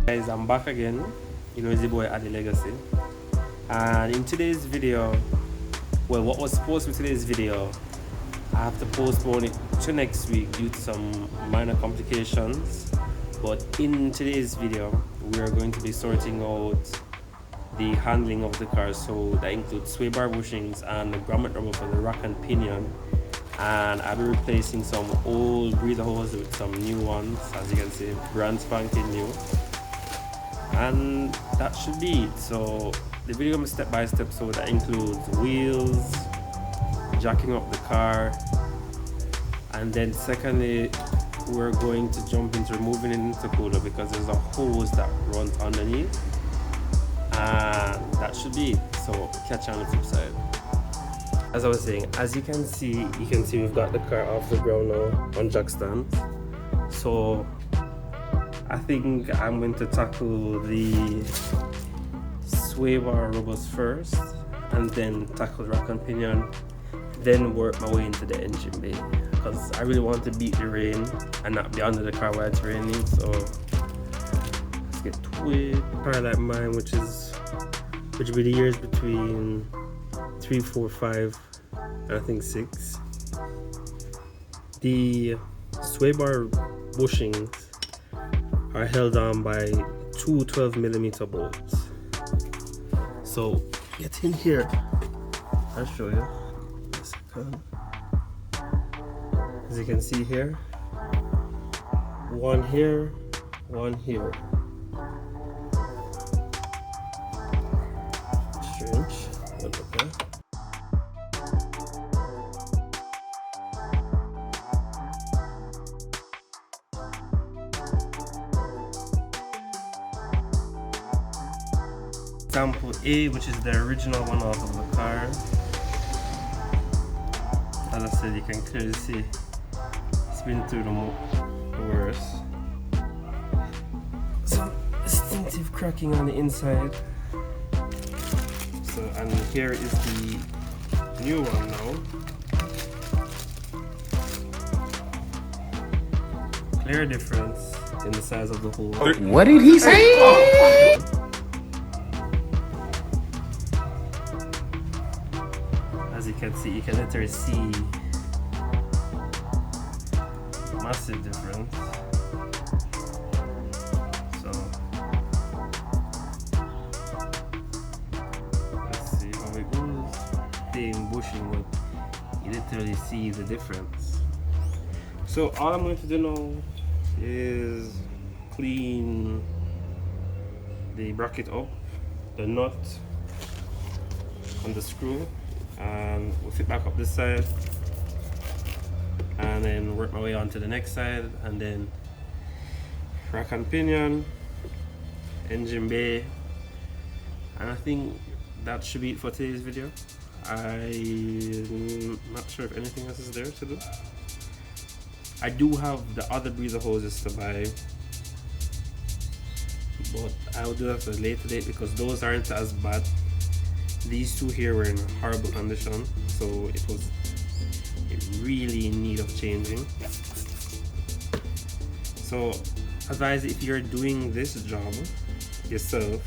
Guys, I'm back again. You know, it's your boy ADDILEGACY. And in today's video, well, what was supposed to be today's video, I have to postpone it to next week due to some minor complications. But in today's video, we are going to be sorting out the handling of the car. So that includes sway bar bushings and the grommet rubber for the rack and pinion. And I'll be replacing some old breather hoses with some new ones, as you can see, brand spanking new. And that should be it. So the video will be step by step, so that includes wheels, jacking up the car, and then secondly we're going to jump into removing an intercooler because there's a hose that runs underneath, and that should be it. So catch you on the flip side. As I was saying, as you can see we've got the car off the ground now on jack stands. So I think I'm going to tackle the sway bar rubbers first, and then tackle the rack and pinion, then work my way into the engine bay, because I really want to beat the rain and not be under the car while it's raining. So let's get to it. Car like mine, which will be the years between 3, 4, 5, and I think 6. The sway bar bushings are held on by two 12mm bolts. So get in here, I'll show you. As you can see here, one here, one here. Strange, but okay. Example A, which is the original one out of the car. As I said, you can clearly see it's been through the worst. Some distinctive cracking on the inside. So, and here is the new one now. Clear difference in the size of the hole. What did he say? As you can see, you can literally see massive difference. So let's see how it goes. Same bushing, but you literally see the difference. So all I'm going to do now is clean the bracket up, the nut and the screw, and we'll fit back up this side, and then work my way on to the next side, and then rack and pinion, engine bay, and I think that should be it for today's video. I'm not sure if anything else is there to do. I do have the other breather hoses to buy, but I will do that at a later date because those aren't as bad. These two here were in horrible condition, so it was really in need of changing. So advise, if you're doing this job yourself,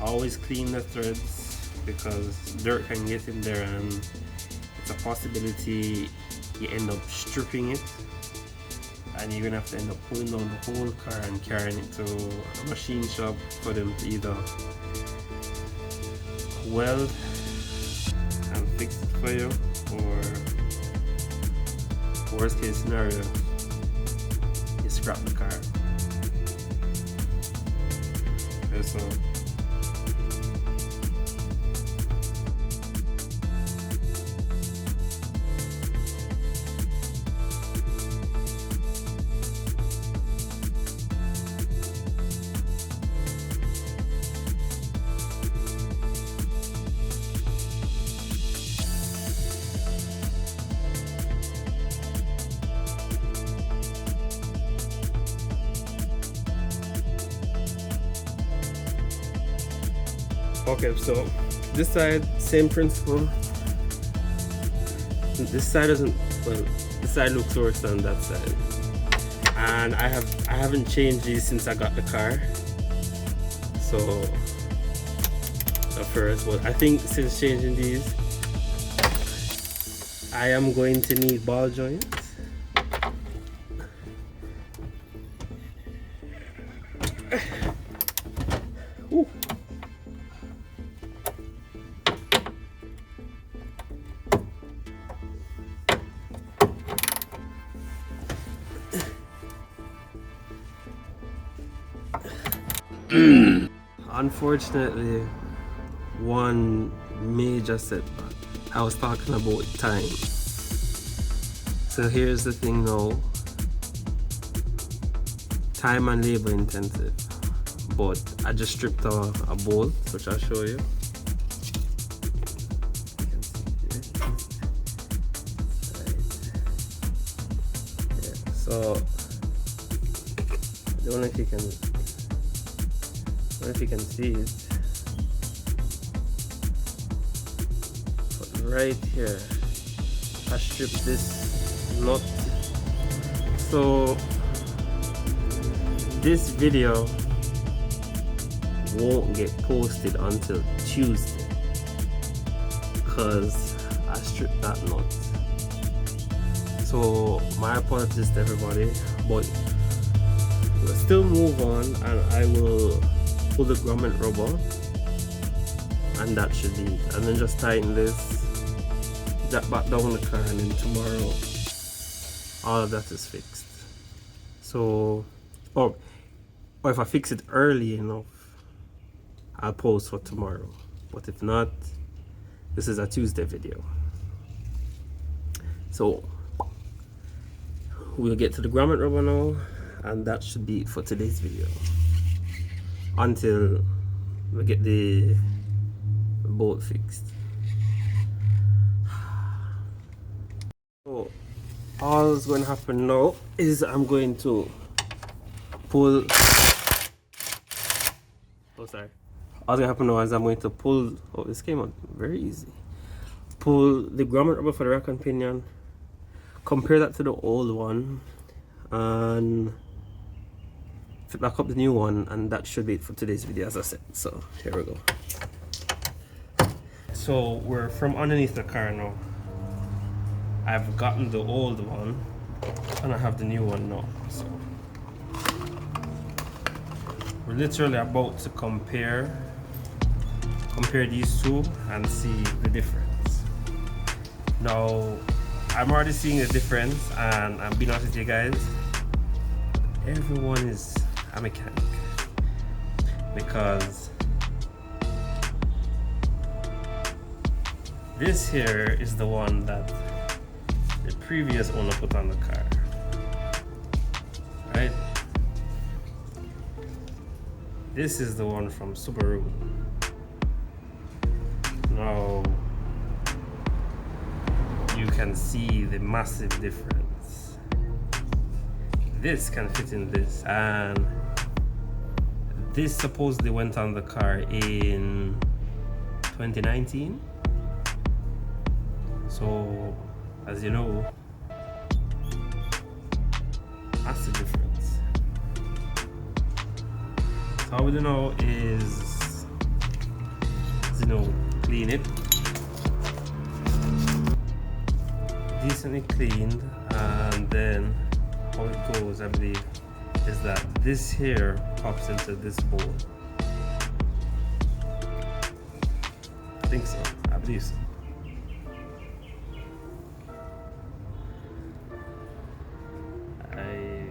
always clean the threads, because dirt can get in there and it's a possibility you end up stripping it, and you're gonna have to end up pulling down the whole car and carrying it to a machine shop for them to either weld and fix it for you, or worst case scenario, you scrap the car. Okay, so okay, so this side, same principle. This side doesn't, well, this side looks worse than that side. and I haven't changed these since I got the car. So the first, but I think since changing these, I am going to need ball joints. Ooh. Unfortunately, one major setback. I was talking about time. So here's the thing now. Time and labor intensive. But I just stripped a bolt, which I'll show you. So I don't know if you can see it, but right here I stripped this nut. So this video won't get posted until Tuesday because I stripped that nut. So my apologies to everybody, but we'll still move on, and I will pull the grommet rubber, and that should be it. And then just tighten this, jack back down the car, and then tomorrow all of that is fixed. So, or if I fix it early enough, I'll post for tomorrow. But if not, this is a Tuesday video. So we'll get to the grommet rubber now, and that should be it for today's video until we get the bolt fixed. So all that's going to happen now is I'm going to pull. Oh, sorry. All that's going to happen now is I'm going to pull. Oh, this came out very easy. Pull the grommet rubber for the rack and pinion, compare that to the old one, and fit back up the new one, and that should be it for today's video, as I said. So here we go. So we're from underneath the car now. I've gotten the old one and I have the new one now. So we're literally about to compare these two and see the difference. Now I'm already seeing the difference, and I'm being honest with you guys, everyone is a mechanic, because this here is the one that the previous owner put on the car, right? This is the one from Subaru. Now you can see the massive difference. This can fit in this, and this supposedly went on the car in 2019. So as you know, massive difference. So all we do now is, you know, clean it, decently cleaned, and then how it goes, I believe, is that this here pops into this bowl. I think so. I believe so. I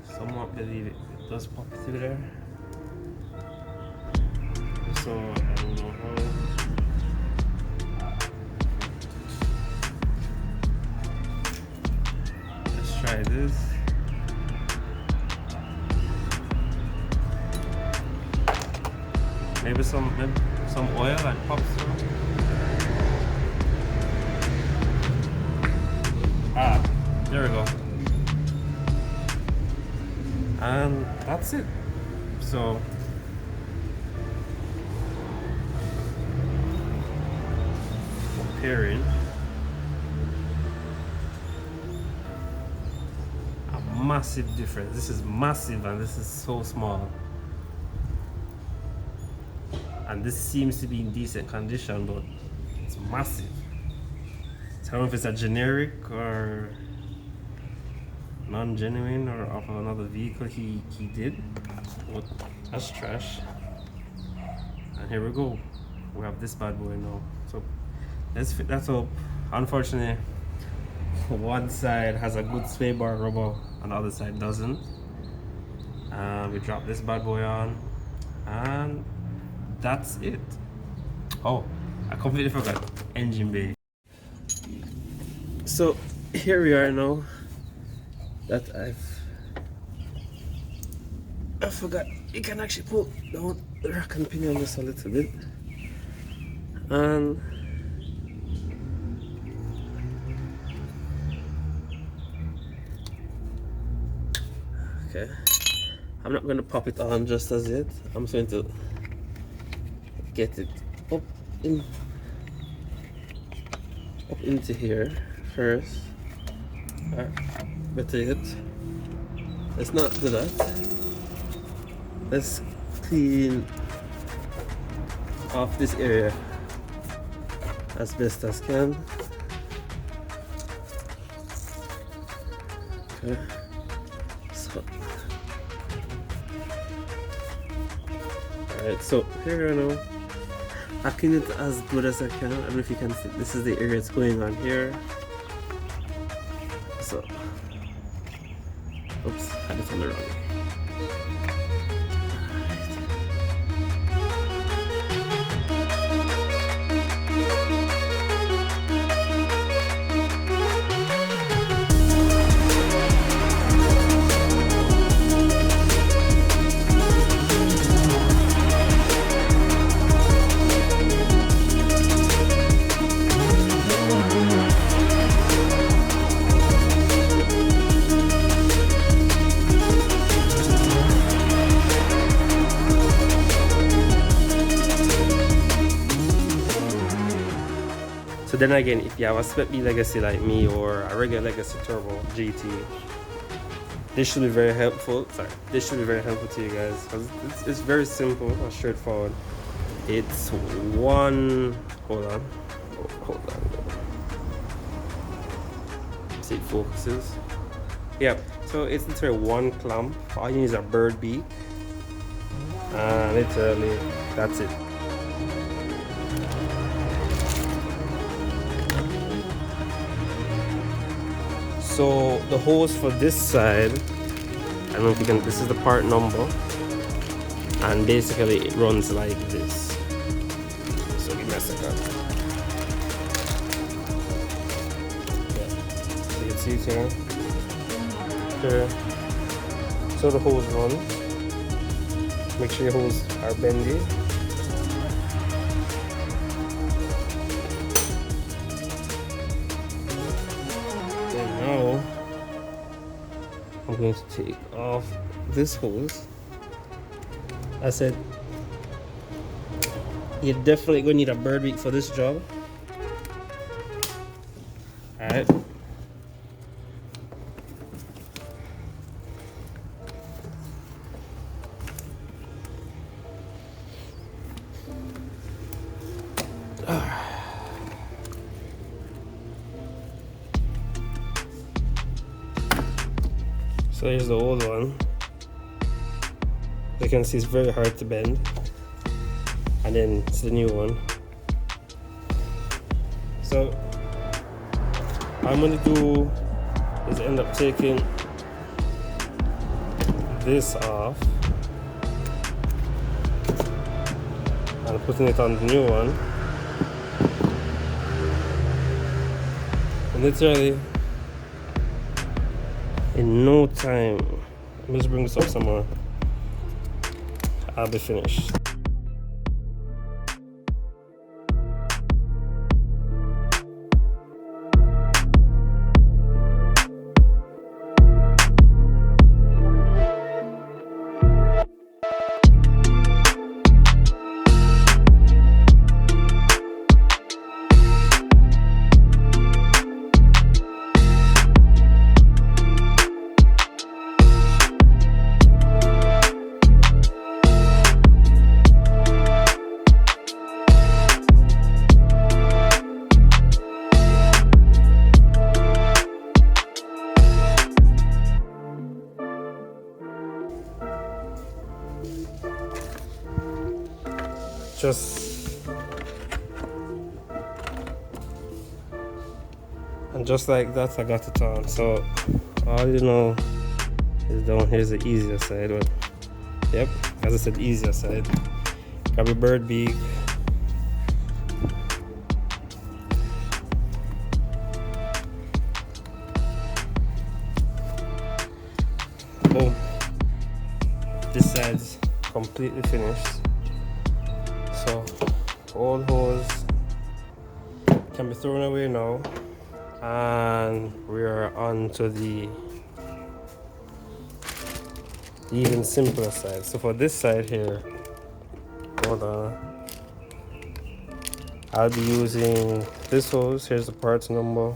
somewhat believe it does pop through there. So I don't know how. Try this. Maybe some oil like pops through. Ah, there we go. And that's it. So comparing. massive difference. This is massive and this is so small. And this seems to be in decent condition, but it's massive. So I don't know if it's a generic or non-genuine or off of another vehicle he did, but that's trash. And here we go, we have this bad boy now. So let's fit that up. Unfortunately, one side has a good sway bar rubber and the other side doesn't. We drop this bad boy on and that's it. Oh, I completely forgot engine bay. So here we are now that I forgot you can actually pull down the rack and pinion just a little bit, and okay, I'm not going to pop it on just as yet. I'm going to get it up into here first. Better yet, let's not do that. Let's clean off this area as best as can. Okay, so alright, so here we are now. I clean it as good as I can. I don't know if you can see, this is the area it's going on here. So, oops, had it on the wrong. So then again, if you have a Spec B Legacy like me or a regular Legacy Turbo GT, this should be very helpful. Sorry, this should be very helpful to you guys because it's very simple and straightforward. It's one. Hold on. See, it focuses. Yeah. So it's literally one clamp. All you need is a bird beak, and literally that's it. So the hose for this side, I don't know if you can, this is the part number, and basically it runs like this. So give me a second. Yeah. So you can see it here. Here. So the hose runs. Make sure your hoses are bendy. Now I'm going to take off this hose. I said you're definitely going to need a bird beak for this job. Alright. So here's the old one. You can see it's very hard to bend. And then it's the new one. So what I'm gonna do is end up taking this off and putting it on the new one. And literally in no time, let me just bring this up some more, I'll be finished. just like that I got it on. So all you know is down here's the easier side. But yep, as I said, easier side. Grab your bird beak. Boom. This side's completely finished. So all hose can be thrown away now, and we are on to the even simpler side. So for this side here, hold on, I'll be using this hose. Here's the parts number.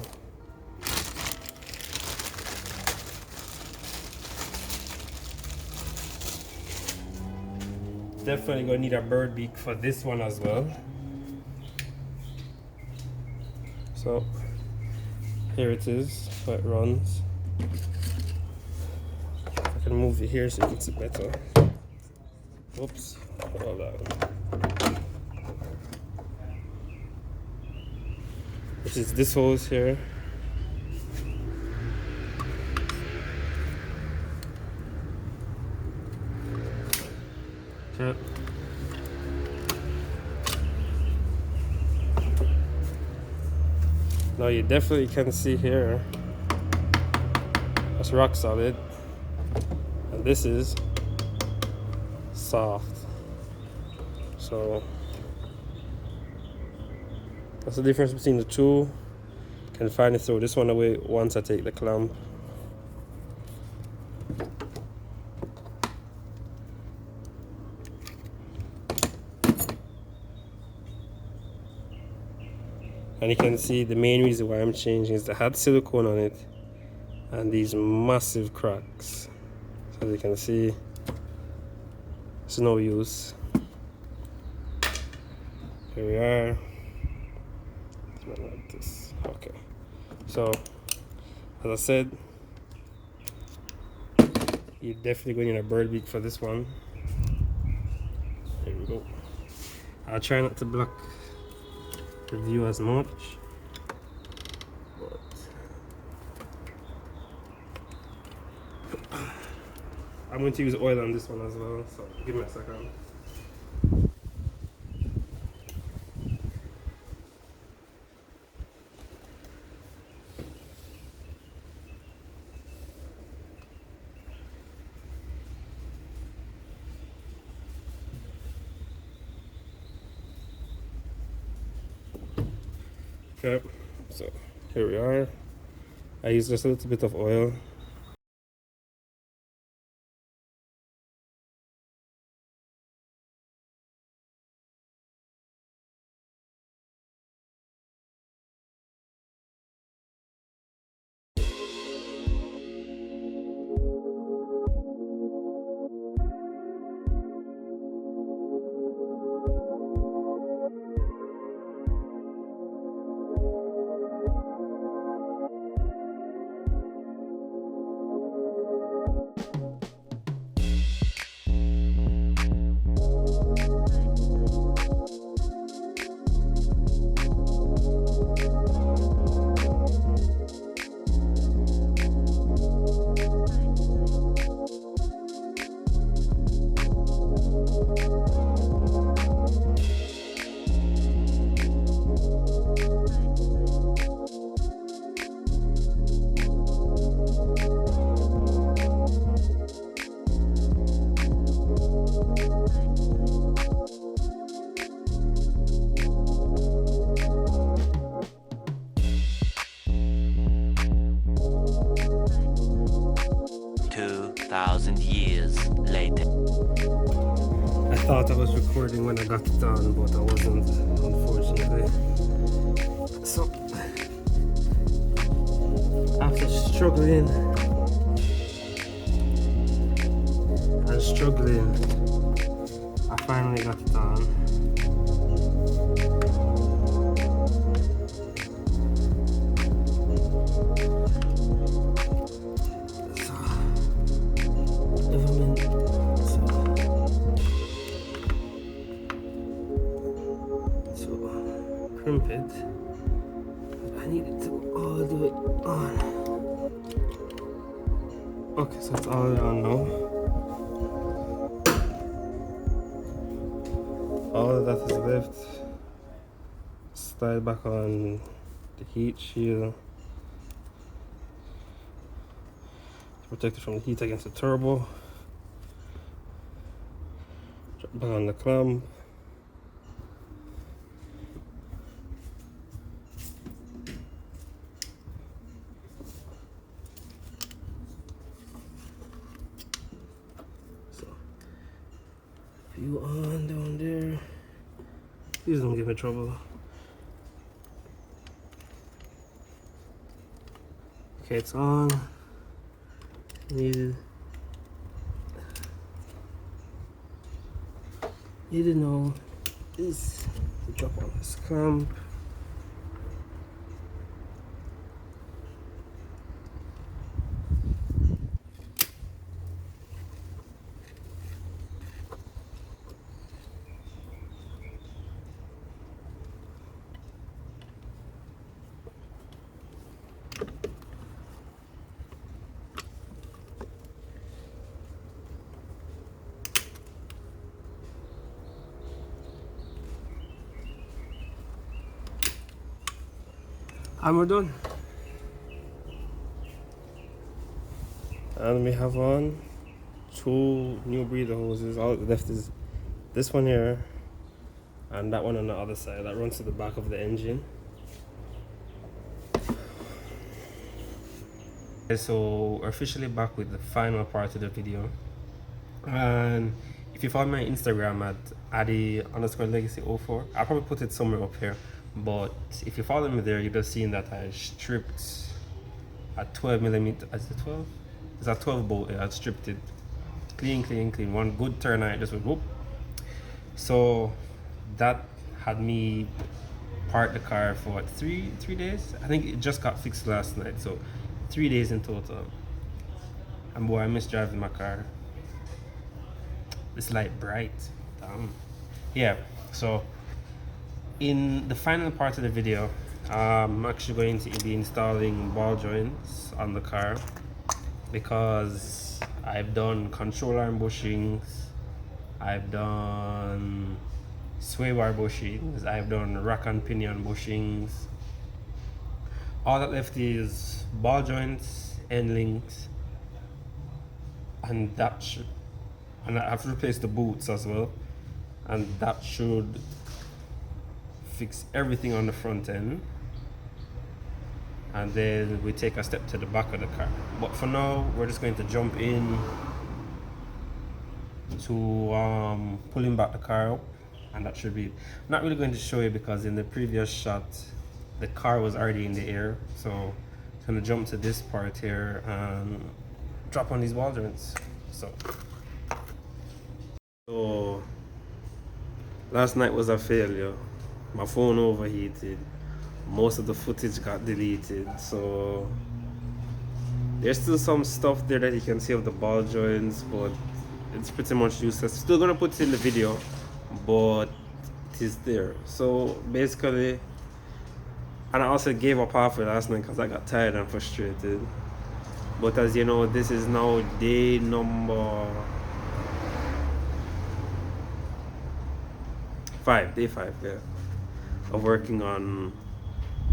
Definitely gonna need a bird beak for this one as well. So here it is, how it runs. I can move it here so you can see better. Oops, hold on. Which is this hose here. Okay. Now you definitely can see here, that's rock solid, and this is soft. So that's the difference between the two. Can finally throw this one away once I take the clamp. And you can see the main reason why I'm changing is the had silicone on it and these massive cracks. So as you can see, it's no use. Here we are. It's not like this. Okay. So as I said, you're definitely going to need a bird beak for this one. Here we go. I'll try not to block the view as much, but I'm going to use oil on this one as well, so give me a second. Okay, so here we are. I use just a little bit of oil. Years later. I thought I was recording when I got it done, but I wasn't, unfortunately. So, after struggling and struggling, I finally got it done. all the way on. Okay, so it's all the way on now. All of that is left. Slide back on the heat shield to protect it from the heat against the turbo. Drop back on the clamp. So, view on down there. Please don't give me trouble. Okay, it's on. Need to know is to drop on this clamp. And we're done. And we have on 2 new breather hoses. All that's left is this one here and that one on the other side that runs to the back of the engine. Okay, so we're officially back with the final part of the video. And if you follow my Instagram at ADDILEGACY04, I'll probably put it somewhere up here. But if you follow me there, you've just seen that I stripped a 12mm. Is it 12? It's a 12 bolt. I stripped it clean. One good turn, I just went whoop. So that had me park the car for what, three days. I think it just got fixed last night, so 3 days in total. And boy, I miss driving my car. It's like bright. Damn. Yeah. So in the final part of the video, I'm actually going to be installing ball joints on the car because I've done control arm bushings, I've done sway bar bushings, I've done rack and pinion bushings. All that left is ball joints, end links, and and I have to replace the boots as well, and that should fix everything on the front end, and then we take a step to the back of the car. But for now, we're just going to jump in to pulling back the car up, and that should be it. I'm not really going to show you because in the previous shot the car was already in the air, so I'm going to jump to this part here and drop on these ball joints. So last night was a failure. My phone overheated, most of the footage got deleted, so there's still some stuff there that you can see of the ball joints, but it's pretty much useless. Still gonna put it in the video, but it is there. So basically, and I also gave up halfway last night because I got tired and frustrated. But as you know, this is now day number 5, day 5, yeah, of working on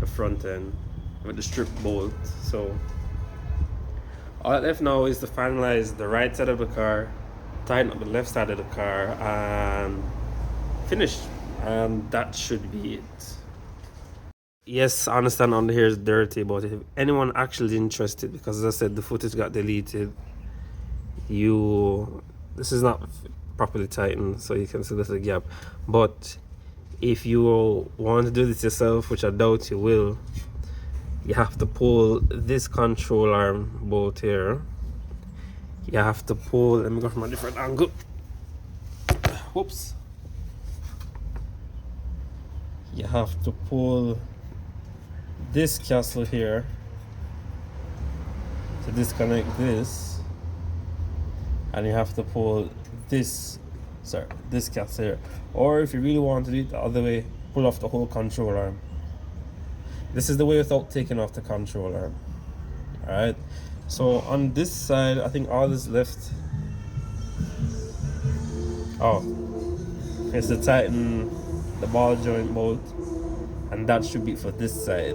the front end with the strip bolt. So all that left now is to finalize the right side of the car, tighten up the left side of the car, and finish. And that should be it. Yes, I understand under here is dirty, but if anyone actually interested, because as I said, the footage got deleted, this is not properly tightened, so you can see there's a gap. But if you want to do this yourself, which I doubt you will, you have to pull this control arm bolt here. You have to pull, let me go from a different angle. Whoops. You have to pull this castle here to disconnect this, and you have to pull this castle here. Or if you really want to do it the other way, pull off the whole control arm. This is the way without taking off the controller. Alright, so on this side, I think all is left. Oh, it's to tighten the ball joint bolt, and that should be for this side.